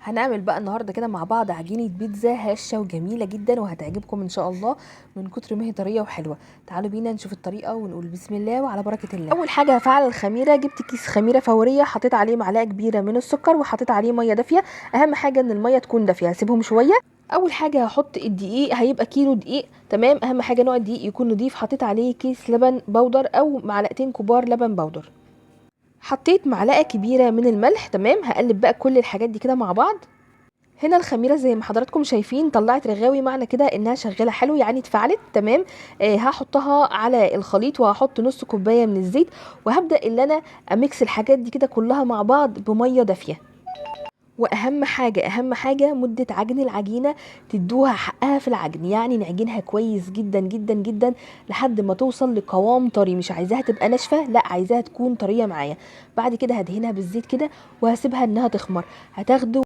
هنعمل بقى النهارده كده مع بعض عجينه بيتزا هشه وجميله جدا وهتعجبكم ان شاء الله من كتر ما هي طريه وحلوه. تعالوا بينا نشوف الطريقه ونقول بسم الله وعلى بركه الله. اول حاجه هفعل الخميره، جبت كيس خميره فوريه، حطيت عليه معلقه كبيره من السكر وحطيت عليه ميه دافيه. اهم حاجه ان الميه تكون دافيه، هسيبهم شويه. اول حاجه هحط الدقيق، هيبقى كيلو دقيق تمام. اهم حاجه نوع الدقيق يكون نضيف. حطيت عليه كيس لبن بودر او معلقتين كبار لبن بودر. حطيت معلقه كبيره من الملح تمام. هقلب بقى كل الحاجات دي كده مع بعض. هنا الخميره زي ما حضراتكم شايفين طلعت رغاوي، معنى كده انها شغاله حلو، يعني اتفعلت تمام. هحطها على الخليط وهحط نص كوبايه من الزيت، وهبدا ان انا اميكس الحاجات دي كده كلها مع بعض بميه دافيه. واهم حاجه اهم حاجه مده عجن العجينه تدوها حقها في العجن، يعني نعجنها كويس جدا جدا جدا لحد ما توصل لقوام طري. مش عايزاها تبقى ناشفه، لا عايزاها تكون طريه معايا. بعد كده هدهنها بالزيت كده وهسيبها انها تخمر. هتاخده